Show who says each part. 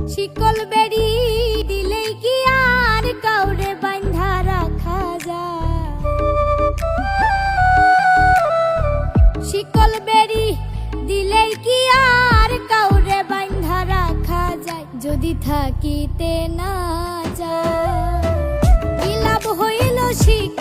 Speaker 1: শিকল বেড়ি দিলেই কি আর কাউরে বাঁধা রাখা যায়? শিকল বেড়ি দিলেই কি আর কাউরে বাঁধা রাখা যায়? যদি থাকিতে না যায় কি লাভ হইল শিকল